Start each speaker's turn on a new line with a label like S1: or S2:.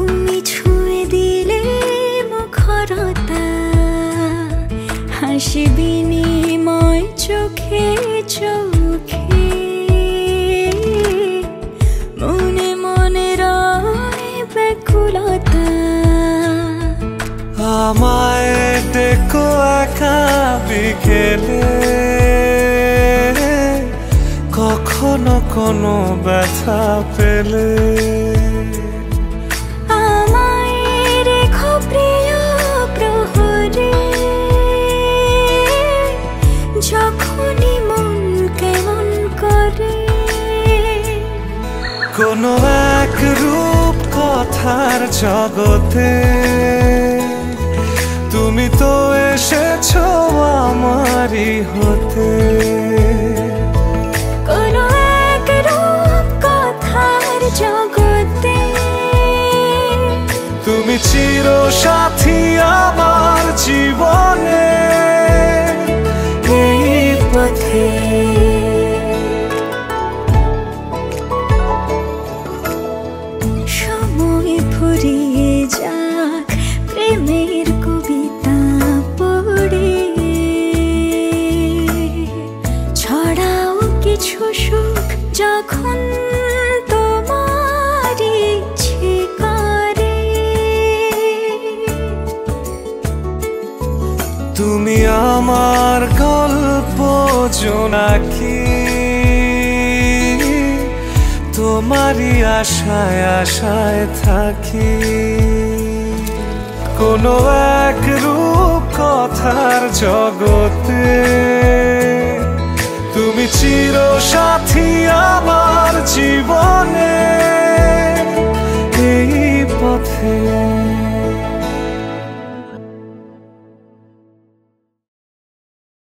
S1: তুমি ছুঁয়ে দিলে মুখরতা, হাসি বিনিময় চোখে চোখে, মনে মনে রয় ব্যাকুলতা।
S2: আমায় ডেকো একা বিকেলে, কখনো কোনো ব্যথা পেলে।
S1: আমায় রেখো প্রিয় প্রহরে, যখনই মন কেমন করে।
S2: কোনো এক রূপ কথার জগতে তুমি তো এসেছো আমারই হতে।
S1: কোনো এক রূপ কথার জগতে
S2: তুমি চির সাথী আমার জীবনে,
S1: এই পথে। সময় ফুরিয়ে যাক প্রেমের কবিতা পড়ে, ছড়াও কিছু সুখ যখন তোমার ইচ্ছে করে।
S2: তুমি আমার গল্প জোনাকি, তোমারই আশায় আশায় থাকি। কোনো এক রূপ কথার জগতে তুমি চির সাথী আমার জীবনে, এই পথে।